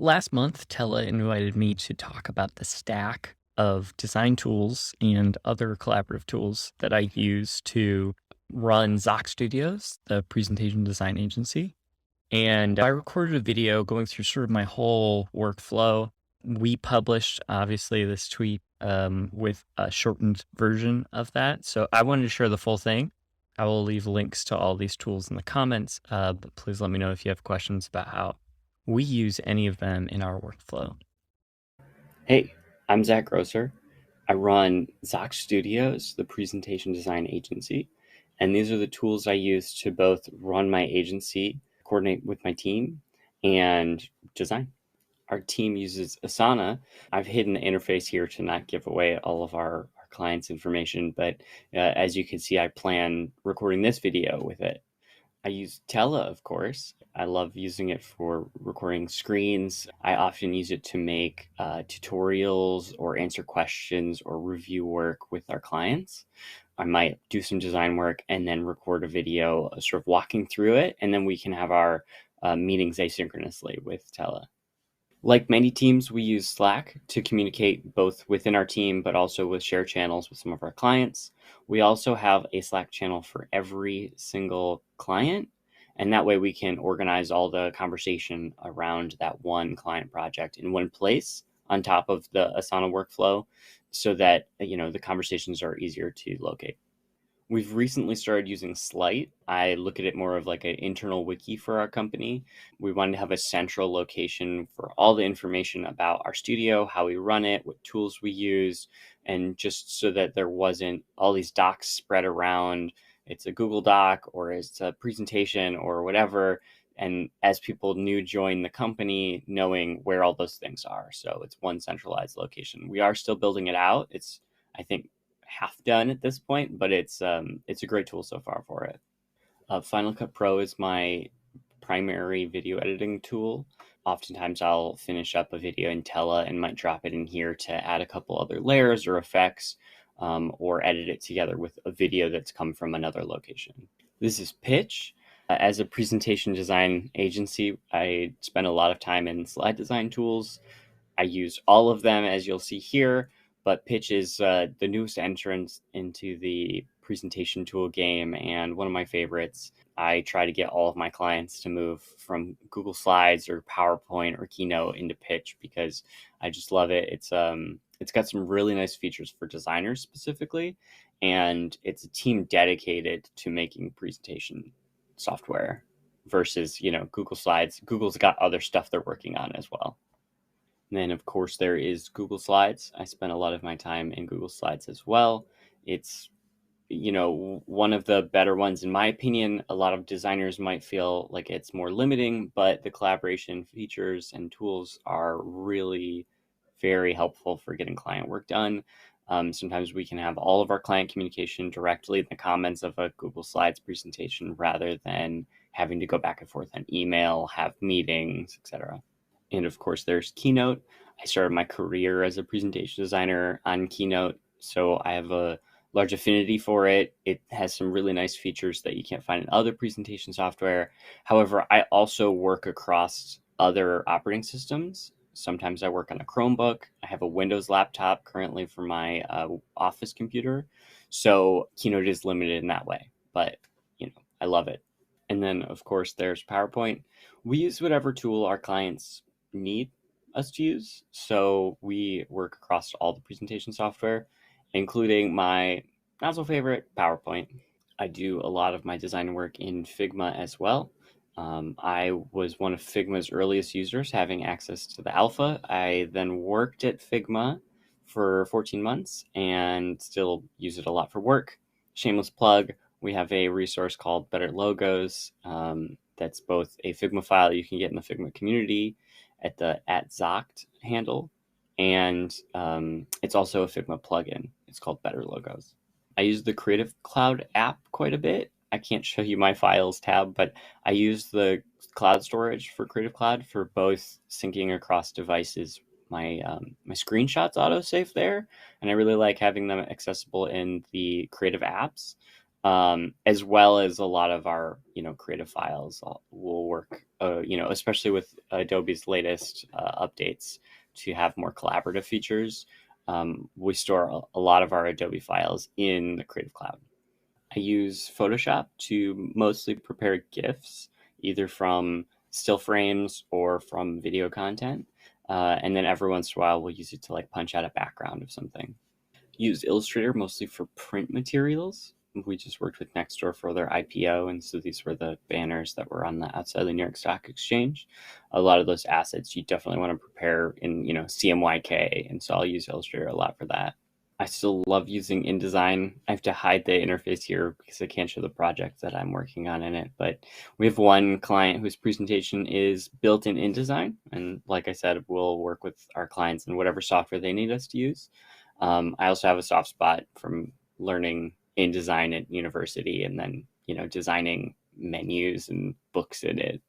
Last month, Tella invited me to talk about the stack of design tools and other collaborative tools that I use to run Zoc Studios, the presentation design agency. And I recorded a video going through sort of my whole workflow. We published, obviously, this tweet with a shortened version of that. So I wanted to share the full thing. I will leave links to all these tools in the comments, but please let me know if you have questions about how we use any of them in our workflow. Hey, I'm Zach Grosser. I run Zoc Studios, the presentation design agency, and these are the tools I use to both run my agency, coordinate with my team, and design. Our team uses Asana. I've hidden the interface here to not give away all of our clients' information, but as you can see, I plan recording this video with it. I use Tella, of course. I love using it for recording screens. I often use it to make tutorials or answer questions or review work with our clients. I might do some design work and then record a video sort of walking through it, and then we can have our meetings asynchronously with Tella. Like many teams, we use Slack to communicate both within our team, but also with share channels with some of our clients. We also have a Slack channel for every single client. And that way we can organize all the conversation around that one client project in one place on top of the Asana workflow so that, the conversations are easier to locate. We've recently started using Slite. I look at it more of like an internal wiki for our company. We wanted to have a central location for all the information about our studio, how we run it, what tools we use, and just so that there wasn't all these docs spread around. It's a Google Doc or it's a presentation or whatever. And as people new join the company, knowing where all those things are. So it's one centralized location. We are still building it out. It's, I think, half done at this point, but it's a great tool so far for it. Final Cut Pro is my primary video editing tool. Oftentimes I'll finish up a video in Tella and might drop it in here to add a couple other layers or effects, or edit it together with a video that's come from another location. This is Pitch. As a presentation design agency, I spend a lot of time in slide design tools. I use all of them, as you'll see here, but Pitch is the newest entrance into the presentation tool game and one of my favorites. I try to get all of my clients to move from Google Slides or PowerPoint or Keynote into Pitch because I just love it. It's got some really nice features for designers specifically, and it's a team dedicated to making presentation software versus, Google Slides. Google's got other stuff they're working on as well. And then, of course, there is Google Slides. I spend a lot of my time in Google Slides as well. It's, one of the better ones, in my opinion. A lot of designers might feel like it's more limiting, but the collaboration features and tools are really very helpful for getting client work done. Sometimes we can have all of our client communication directly in the comments of a Google Slides presentation rather than having to go back and forth on email, have meetings, etc. And of course, there's Keynote. I started my career as a presentation designer on Keynote, so I have a large affinity for it. It has some really nice features that you can't find in other presentation software. However, I also work across other operating systems. Sometimes I work on a Chromebook. I have a Windows laptop currently for my office computer. So Keynote is limited in that way, but I love it. And then, of course, there's PowerPoint. We use whatever tool our clients need us to use. So we work across all the presentation software, including my not so favorite PowerPoint. I do a lot of my design work in Figma as well. I was one of Figma's earliest users, having access to the alpha. I then worked at Figma for 14 months and still use it a lot for work. Shameless plug, we have a resource called Better Logos. That's both a Figma file you can get in the Figma community at the @Zoct handle, and it's also a Figma plugin. It's called Better Logos. I use the Creative Cloud app quite a bit. I can't show you my files tab, but I use the cloud storage for Creative Cloud for both syncing across devices. My screenshots autosave there, and I really like having them accessible in the creative apps. as well as a lot of our, creative files will work, especially with Adobe's latest updates to have more collaborative features. We store a lot of our Adobe files in the Creative Cloud. I use Photoshop to mostly prepare GIFs, either from still frames or from video content. And then every once in a while, we'll use it to like punch out a background of something. Use Illustrator mostly for print materials. We just worked with Nextdoor for their IPO, and so these were the banners that were on the outside of the New York Stock Exchange. A lot of those assets you definitely want to prepare in, CMYK, and so I'll use Illustrator a lot for that. I still love using InDesign. I have to hide the interface here because I can't show the project that I'm working on in it. But we have one client whose presentation is built in InDesign. And like I said, we'll work with our clients in whatever software they need us to use. I also have a soft spot from learning InDesign at university and then, designing menus and books in it.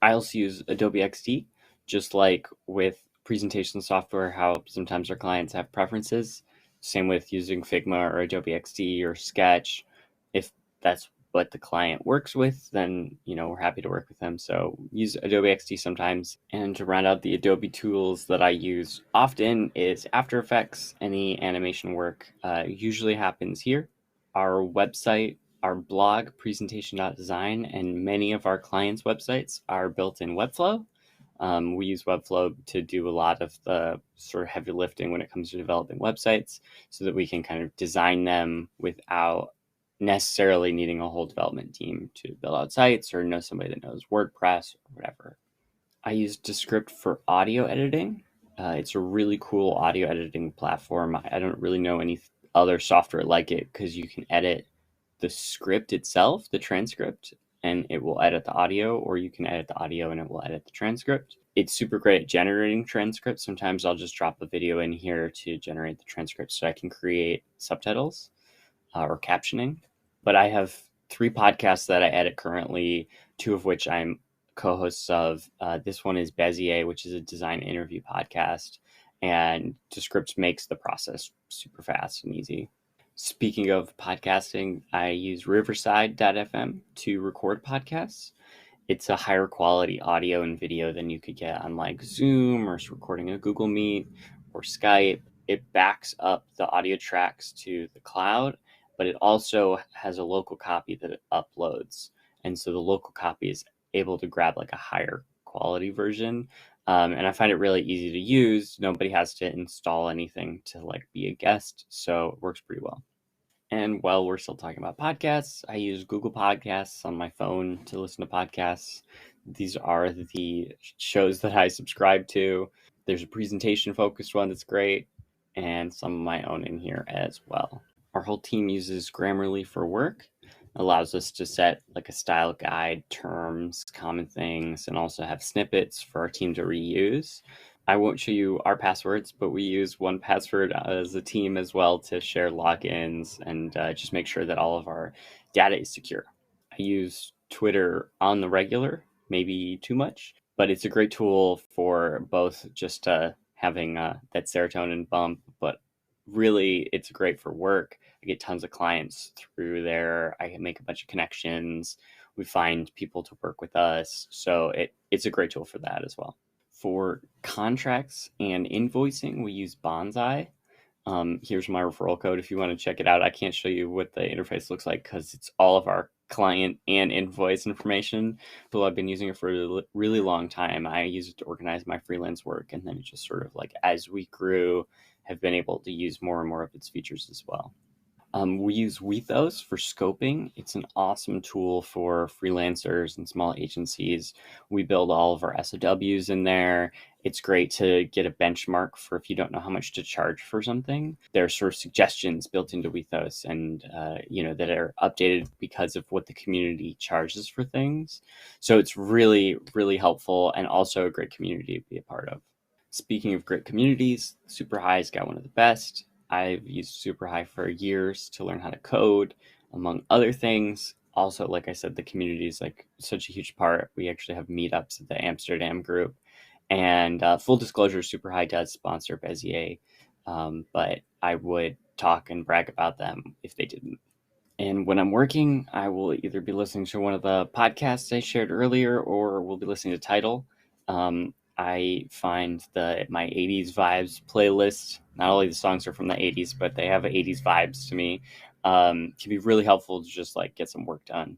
I also use Adobe XD, just like with presentation software, how sometimes our clients have preferences. Same with using Figma or Adobe XD or Sketch. If that's what the client works with, then we're happy to work with them. So use Adobe XD sometimes. And to round out the Adobe tools that I use often is After Effects. Any animation work usually happens here. Our website, our blog, presentation.design, and many of our clients' websites are built in Webflow. We use Webflow to do a lot of the sort of heavy lifting when it comes to developing websites so that we can kind of design them without necessarily needing a whole development team to build out sites or know somebody that knows WordPress or whatever. I use Descript for audio editing. It's a really cool audio editing platform. I don't really know any other software like it because you can edit the script itself, the transcript, and it will edit the audio, or you can edit the audio and it will edit the transcript. It's super great at generating transcripts. Sometimes I'll just drop a video in here to generate the transcript so I can create subtitles or captioning. But I have 3 podcasts that I edit currently, 2 of which I'm co-hosts of. This one is Bezier, which is a design interview podcast, and Descript makes the process super fast and easy. Speaking of podcasting, I use Riverside.fm to record podcasts. It's a higher quality audio and video than you could get on like Zoom or recording a Google Meet or Skype. It backs up the audio tracks to the cloud, but it also has a local copy that it uploads. And so the local copy is able to grab like a higher quality version. And I find it really easy to use. Nobody has to install anything to like be a guest. So it works pretty well. And while we're still talking about podcasts, I use Google Podcasts on my phone to listen to podcasts. These are the shows that I subscribe to. There's a presentation focused one that's great, and some of my own in here as well. Our whole team uses Grammarly for work. It allows us to set like a style guide, terms, common things, and also have snippets for our team to reuse. I won't show you our passwords, but we use 1Password as a team as well to share logins and just make sure that all of our data is secure. I use Twitter on the regular, maybe too much, but it's a great tool for both just having that serotonin bump, but really it's great for work. I get tons of clients through there. I make a bunch of connections. We find people to work with us. So it's a great tool for that as well. For contracts and invoicing, we use Bonsai. Here's my referral code if you want to check it out. I can't show you what the interface looks like because it's all of our client and invoice information. But I've been using it for a really long time. I use it to organize my freelance work, and then it just sort of like as we grew, have been able to use more and more of its features as well. We use Wethos for scoping. It's an awesome tool for freelancers and small agencies. We build all of our SOWs in there. It's great to get a benchmark for if you don't know how much to charge for something. There are sort of suggestions built into Wethos and, that are updated because of what the community charges for things. So it's really, really helpful and also a great community to be a part of. Speaking of great communities, SuperHi's got one of the best. I've used SuperHi for years to learn how to code, among other things. Also, like I said, the community is like such a huge part. We actually have meetups at the Amsterdam group. And full disclosure, SuperHi does sponsor Bezier, but I would talk and brag about them if they didn't. And when I'm working, I will either be listening to one of the podcasts I shared earlier, or we'll be listening to TIDAL. I find that my 80s vibes playlist, not only the songs are from the 80s, but they have 80s vibes to me, can be really helpful to just like get some work done.